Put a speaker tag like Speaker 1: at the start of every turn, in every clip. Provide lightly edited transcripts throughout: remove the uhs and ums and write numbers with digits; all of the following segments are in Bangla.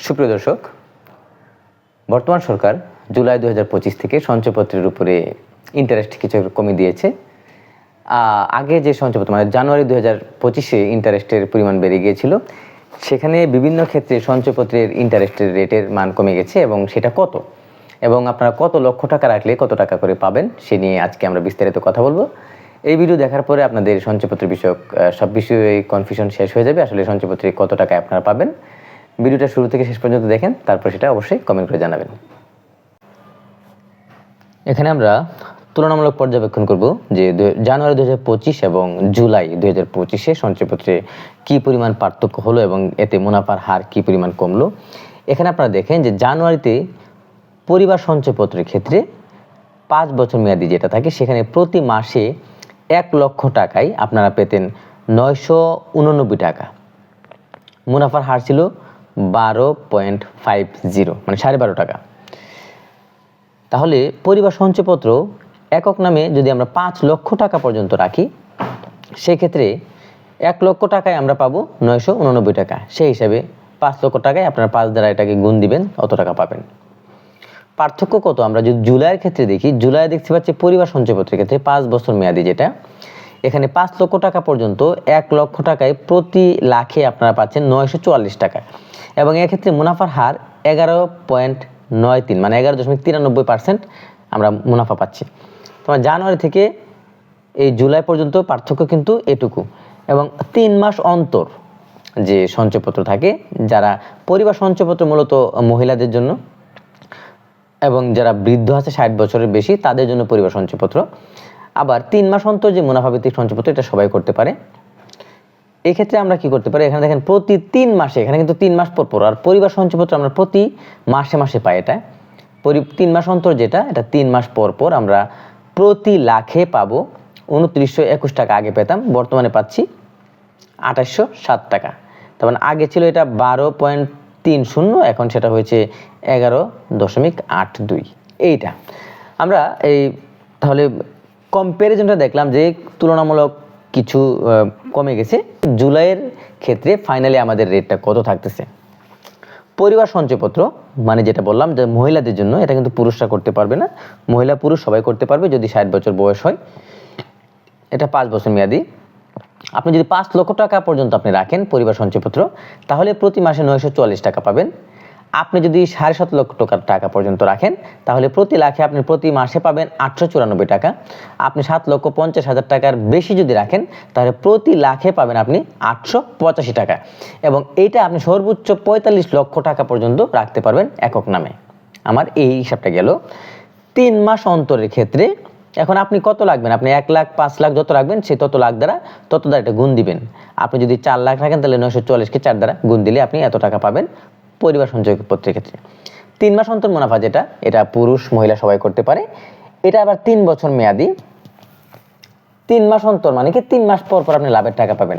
Speaker 1: সুপ্রিয় দর্শক, বর্তমান সরকার জুলাই 2025 থেকে সঞ্চয়পত্রের উপরে ইন্টারেস্ট কিছু কমিয়ে দিয়েছে। আগে যে সঞ্চয়পত্র মানে জানুয়ারি 2025-এ ইন্টারেস্টের পরিমাণ বেড়ে গিয়েছিল, সেখানে বিভিন্ন ক্ষেত্রে সঞ্চয়পত্রের ইন্টারেস্টের রেটের মান কমে গেছে এবং সেটা কত এবং আপনারা কত লক্ষ টাকা রাখলে কত টাকা করে পাবেন সে নিয়ে আজকে আমরা বিস্তারিত কথা বলবো। এই ভিডিও দেখার পরে আপনাদের সঞ্চয়পত্র বিষয়ক সব বিষয়ে কনফিউশন শেষ হয়ে যাবে। আসলে সঞ্চয়পত্রে কত টাকা আপনারা পাবেন, ভিডিওটা শুরু থেকে শেষ পর্যন্ত দেখেন, তারপর সেটা অবশ্যই কমেন্ট করে জানাবেন। এখানে আমরা তুলনামূলক পর্যবেক্ষণ করব যে জানুয়ারি 2025 এবং জুলাই 2025-এ সঞ্চয়পত্রে কি পরিমাণ পার্থক্য হলো এবং এতে মুনাফার হার কি পরিমাণ কমলো। এখানে আপনারা দেখেন যে জানুয়ারিতে পরিবার সঞ্চয়পত্রের ক্ষেত্রে 5 বছর মেয়াদি যেটা থাকে, সেখানে প্রতি মাসে 1 লক্ষ টাকায় আপনারা পেতেন 989 টাকা। মুনাফার হার ছিল 12.50 মানে 12.5 টাকা। তাহলে পরিবার সঞ্চয়পত্র একক নামে যদি আমরা 5 লক্ষ টাকা পর্যন্ত রাখি, সেক্ষেত্রে 1 লক্ষ টাকায় আমরা পাবো 989 টাকা। সেই হিসাবে 5 লক্ষ টাকায় আপনারা 5 দ্বারা এটাকে গুণ দিবেন, অত টাকা পাবেন। পার্থক্য কত? আমরা যদি জুলাইয়ের ক্ষেত্রে দেখি, জুলাই দেখতে পাচ্ছি পরিবার সঞ্চয়পত্রের ক্ষেত্রে 5 বছর মেয়াদি যেটা, এখানে 5 লক্ষ টাকা পর্যন্ত 1 লক্ষ টাকায় প্রতি লাখে আপনারা পাচ্ছেন 944 টাকা এবং এক্ষেত্রে মুনাফার হার 11.93 মানে 11.93% আমরা মুনাফা পাচ্ছি। তোমার জানুয়ারি থেকে এই জুলাই পর্যন্ত পার্থক্য কিন্তু এটুকু। এবং 3 মাস অন্তর যে সঞ্চয়পত্র থাকে, যারা পরিবার সঞ্চয়পত্র মূলত মহিলাদের জন্য এবং যারা বৃদ্ধ আছে 60 বছরের বেশি তাদের জন্য পরিবার সঞ্চয়পত্র। আবার 3 মাস অন্তর যে মুনাফাভিত্তিক সঞ্চয়পত্র, এটা সবাই করতে পারে। এই ক্ষেত্রে আমরা কি করতে পারি, এখানে দেখেন প্রতি 3 মাসে, এখানে কিন্তু 3 মাস পর পর, আর পরিবার সঞ্চয়পত্র আমরা প্রতি মাসে মাসে পাই। এটা 3 মাস অন্তর যেটা, এটা 3 মাস পর পর আমরা প্রতি লাখে পাবো 2921 টাকা। আগে পেতাম, বর্তমানে পাচ্ছি 2807 টাকা। তার মানে আগে ছিল এটা 12.30, এখন সেটা হয়েছে 11.82। এইটা আমরা তাহলে কম্প্যারিজনটা দেখলাম যে তুলনামূলক কিছু কমে গেছে। জুলাইয়ের ক্ষেত্রে ফাইনালি আমাদের রেটটা কত থাকতেছে। পরিবার সঞ্চয়পত্র মানে যেটা বললাম যে মহিলাদের জন্য, এটা কিন্তু পুরুষরা করতে পারবে না, মহিলা পুরুষ সবাই করতে পারবে যদি 60 বছর বয়স হয়। এটা 5 বছর মেয়াদি। আপনি যদি 5 লক্ষ টাকা পর্যন্ত আপনি রাখেন পরিবার সঞ্চয়পত্র, তাহলে প্রতি মাসে 944 টাকা পাবেন। আপনি যদি 7.5 লক্ষ টাকা পর্যন্ত রাখেন, তাহলে প্রতি লাখে আপনি প্রতি মাসে পাবেন 894 টাকা। আপনি 7,50,000 টাকার বেশি যদি রাখেন, তাহলে প্রতি লাখে পাবেন আপনি 885 টাকা। এবং এইটা আপনি সর্বোচ্চ 45 লক্ষ টাকা পর্যন্ত রাখতে পারবেন একক নামে। আমার এই হিসাবটা গেল 3 মাস অন্তরের ক্ষেত্রে। এখন আপনি কত রাখবেন, আপনি 1 লাখ 5 লাখ যত রাখবেন, সেই তত দ্বারা এটা গুণ দিবেন। আপনি যদি 4 লাখ রাখেন, তাহলে 944-কে 4 দ্বারা গুণ দিলে আপনি এত টাকা পাবেন পরিবার সঞ্চয়পত্রের ক্ষেত্রে। 3 মাস অন্তর মুনাফা যেটা, এটা পুরুষ মহিলা সবাই করতে পারে। এটা আবার 3 বছর মেয়াদি। 3 মাস অন্তর মানে কি 3 মাস পর পর আপনি লাভের টাকা পাবেন।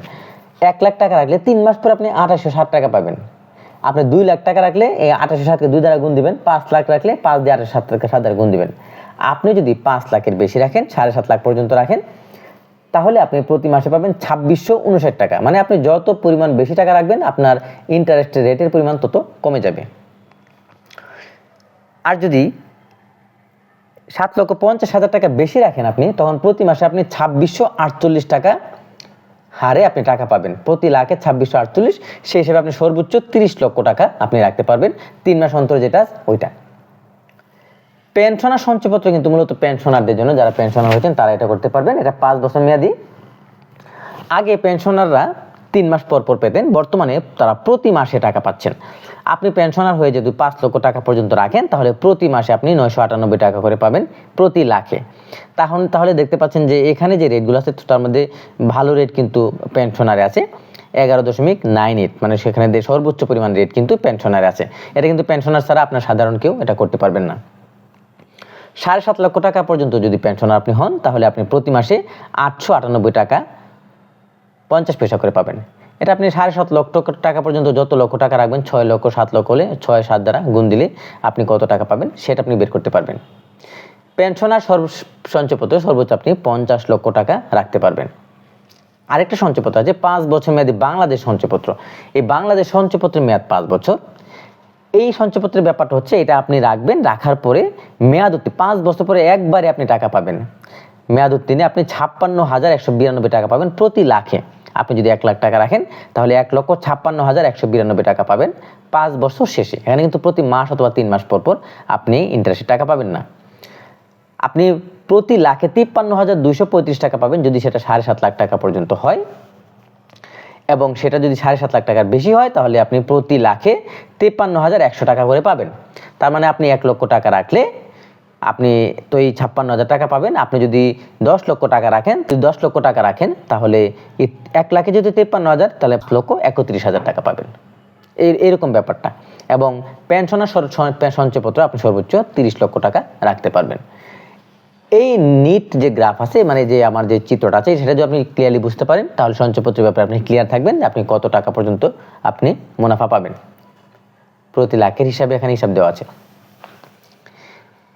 Speaker 1: 1 লাখ টাকা রাখলে 3 মাস পর আপনি 2807 টাকা পাবেন। আপনি 2 লাখ টাকা রাখলে এই 2807-কে 2 দ্বারা গুণ দিবেন। 5 লাখ রাখলে 5 দিয়ে 2807-কে 7 দ্বারা গুণ দিবেন। আপনি যদি 5 লাখের বেশি রাখেন, 7.5 লাখ পর্যন্ত রাখেন, তাহলে আপনি প্রতি মাসে পাবেন 2659 টাকা। মানে আপনি যত পরিমাণ বেশি টাকা রাখবেন, আপনার ইন্টারেস্টের রেটের পরিমাণ তত কমে যাবে। আর যদি 7,50,000 টাকা বেশি রাখেন আপনি, তখন প্রতি মাসে আপনি 2648 টাকা হারে আপনি টাকা পাবেন। প্রতি লাখে 2648, সেই হিসেবে আপনি সর্বোচ্চ 30 লক্ষ টাকা আপনি রাখতে পারবেন 3 মাস অন্তর যেটা, ওইটা। পেনশনার সঞ্চয়পত্র কিন্তু মূলত পেনশনারদের জন্য, যারা পেনশনার হয়েছেন তারা এটা করতে পারবেন। এটা 5 বছর মেয়াদি। আগে পেনশনাররা 3 মাস পর পর পেতেন, বর্তমানে তারা প্রতি মাসে টাকা পাচ্ছেন। আপনি পেনশনার হয়ে যদি 5 লক্ষ টাকা পর্যন্ত রাখেন, তাহলে প্রতি মাসে আপনি 998 টাকা করে পাবেন প্রতি লাখে। তাহলে দেখতে পাচ্ছেন যে এখানে যে রেটগুলো আছে, তার মধ্যে ভালো রেট কিন্তু পেনশনারে আছে 11.98, মানে সেখানে সর্বোচ্চ পরিমাণ রেট কিন্তু পেনশনারে আছে। এটা কিন্তু পেনশনার ছাড়া আপনার সাধারণ কেউ এটা করতে পারবেন না। 7.5 লক্ষ টাকা পর্যন্ত যদি পেনশনার আপনি হন, তাহলে আপনি প্রতি মাসে 898 টাকা 50 পয়সা করে পাবেন। এটা আপনি 7.5 লক্ষ টাকা পর্যন্ত যত লক্ষ টাকা রাখবেন, 6 লক্ষ 7 লক্ষ হলে 6-7 দ্বারা গুণ দিলে আপনি কত টাকা পাবেন সেটা আপনি বের করতে পারবেন। পেনশনার সঞ্চয়পত্রে সর্বোচ্চ আপনি 50 লক্ষ টাকা রাখতে পারবেন। আরেকটা সঞ্চয়পত্র আছে 5 বছর মেয়াদী বাংলাদেশ সঞ্চয়পত্র। এই বাংলাদেশ সঞ্চয়পত্রের মেয়াদ 5 বছর। এই সঞ্চয়পত্রের ব্যাপারটা হচ্ছে এটা আপনি রাখবেন, রাখার পরে মেয়াদ উত্তীর্ণ 5 বছর পরে একবারে আপনি টাকা পাবেন। মেয়াদ উত্তীর্ণে আপনি 56,192 টাকা পাবেন প্রতি লাখে। আপনি যদি 1 লাখ টাকা রাখেন তাহলে 1,56,192 টাকা পাবেন 5 বছর শেষে। এখানে কিন্তু প্রতি মাস অথবা 3 মাস পর পর আপনি ইন্টারেস্টের টাকা পাবেন না। আপনি প্রতি লাখে 53,235 টাকা পাবেন যদি সেটা 7.5 লাখ টাকা পর্যন্ত হয়, এবং সেটা যদি 7.5 লাখ টাকার বেশি হয় তাহলে আপনি প্রতি লাখে 53,100 টাকা করে পাবেন। তার মানে আপনি 1 লক্ষ টাকা রাখলে আপনি তো এই 56,000 টাকা পাবেন। আপনি যদি 10 লক্ষ টাকা রাখেন, যদি 10 লক্ষ টাকা রাখেন তাহলে 1 লাখে যদি 53,000 তাহলে 1,31,000 টাকা পাবেন। এরকম ব্যাপারটা। এবং পেনশনার সঞ্চয়পত্র আপনি সর্বোচ্চ 30 লক্ষ টাকা রাখতে পারবেন। এই নিট যে গ্রাফ আছে, মানে যে আমার যে চিত্রটা আছে, সেটা যদি আপনি ক্লিয়ারলি বুঝতে পারেন তাহলে সঞ্চয়পত্রের ব্যাপারে আপনি ক্লিয়ার থাকবেন যে আপনি কত টাকা পর্যন্ত আপনি মুনাফা পাবেন। প্রতি লাখের হিসাবে এখানে হিসাব দেওয়া আছে।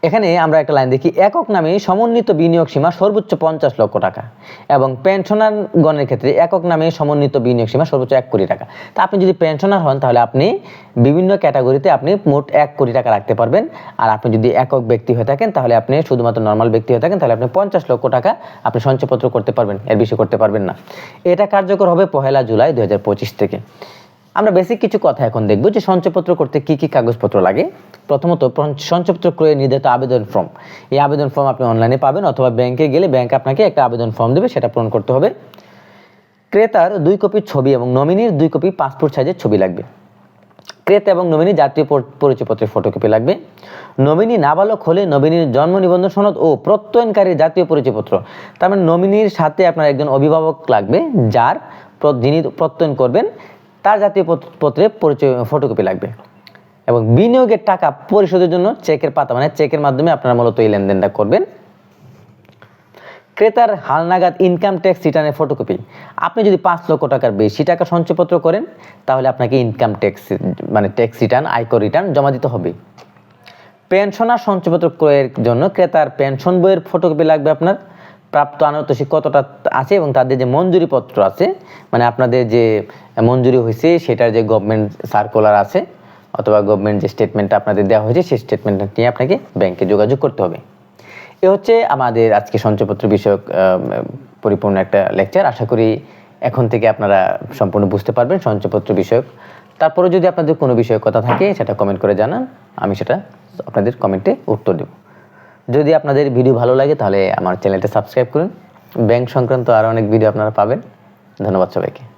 Speaker 1: এখানে আমরা একটা লাইন দেখি, একক নামে সমন্বিত বিনিয়োগ সীমা সর্বোচ্চ 50 লক্ষ টাকা, এবং পেনশনার গণের ক্ষেত্রে একক নামে সমন্বিত বিনিয়োগ সীমা সর্বোচ্চ 1 কোটি টাকা। তা আপনি যদি পেনশনার হন তাহলে আপনি বিভিন্ন ক্যাটাগরিতে আপনি মোট 1 কোটি টাকা রাখতে পারবেন। আর আপনি যদি একক ব্যক্তি হয়ে থাকেন তাহলে আপনি শুধুমাত্র নর্মাল ব্যক্তি হয়ে থাকেন তাহলে আপনি 50 লক্ষ টাকা আপনি সঞ্চয়পত্র করতে পারবেন, এর বেশি করতে পারবেন না। এটা কার্যকর হবে 1 জুলাই 2025 থেকে। আমরা বেসিক কিছু কথা এখন দেখব যে সঞ্চয়পত্র করতে কি কি কাগজপত্র লাগে। প্রথমত সঞ্চয়পত্র ক্রয়ে নির্ধারিত আবেদন ফর্ম। এই আবেদন ফর্ম আপনি অনলাইনে পাবেন অথবা ব্যাংকে গেলে ব্যাংক আপনাকে একটা আবেদন ফর্ম দেবে, সেটা পূরণ করতে হবে। ক্রেতার 2 কপি ছবি এবং নমিনির 2 কপি পাসপোর্ট সাইজের ছবি লাগবে। ক্রেতা এবং নমিনি জাতীয় পরিচয়পত্রের ফটোকপি লাগবে। নমিনি নাবালক হলে নমিনির জন্ম নিবন্ধন সনদ ও প্রত্যয়নকারীর জাতীয় পরিচয়পত্র। তার মানে নমিনির সাথে আপনার একজন অভিভাবক লাগবে, যিনি প্রত্যয়ন করবেন তার জাতীয় পত্রের পরিচয় ফটোকপি লাগবে। এবং বিনিয়োগের টাকা পরিশোধের জন্য চেকের পাতা, মানে চেকের মাধ্যমে আপনারা মূলত এই লেনদেনটা করবেন। ক্রেতার হালনাগাদ ইনকাম ট্যাক্স রিটার্নের ফটোকপি। আপনি যদি 5 লক্ষ টাকার বেশি টাকা সঞ্চয়পত্র করেন তাহলে আপনাকে ইনকাম ট্যাক্স মানে ট্যাক্স রিটার্ন, আয়কর রিটার্ন জমা দিতে হবে। পেনশনার সঞ্চয়পত্র ক্রয়ের জন্য ক্রেতার পেনশন বইয়ের ফটোকপি লাগবে, আপনার প্রাপ্ত আনুতোষিক কতটা আছে এবং তাদের যে মঞ্জুরি পত্র আছে, মানে আপনাদের যে মঞ্জুরি হয়েছে সেটার যে গভর্নমেন্ট সার্কুলার আছে অথবা গভর্নমেন্ট যে স্টেটমেন্টটা আপনাদের দেওয়া হয়েছে সেই স্টেটমেন্টটা নিয়ে আপনাকে ব্যাংকে যোগাযোগ করতে হবে। এ হচ্ছে আমাদের আজকে সঞ্চয়পত্র বিষয়ক পরিপূর্ণ একটা লেকচার। আশা করি এখন থেকে আপনারা সম্পূর্ণ বুঝতে পারবেন সঞ্চয়পত্র বিষয়ক। তারপরে যদি আপনাদের কোনো বিষয়ে কথা থাকে সেটা কমেন্ট করে জানান, আমি সেটা আপনাদের কমেন্টে উত্তর দেব। যদি আপনাদের ভিডিও ভালো লাগে তাহলে আমার চ্যানেলটা সাবস্ক্রাইব করুন। ব্যাংক সংক্রান্ত আরও অনেক ভিডিও আপনারা পাবেন। ধন্যবাদ সবাইকে।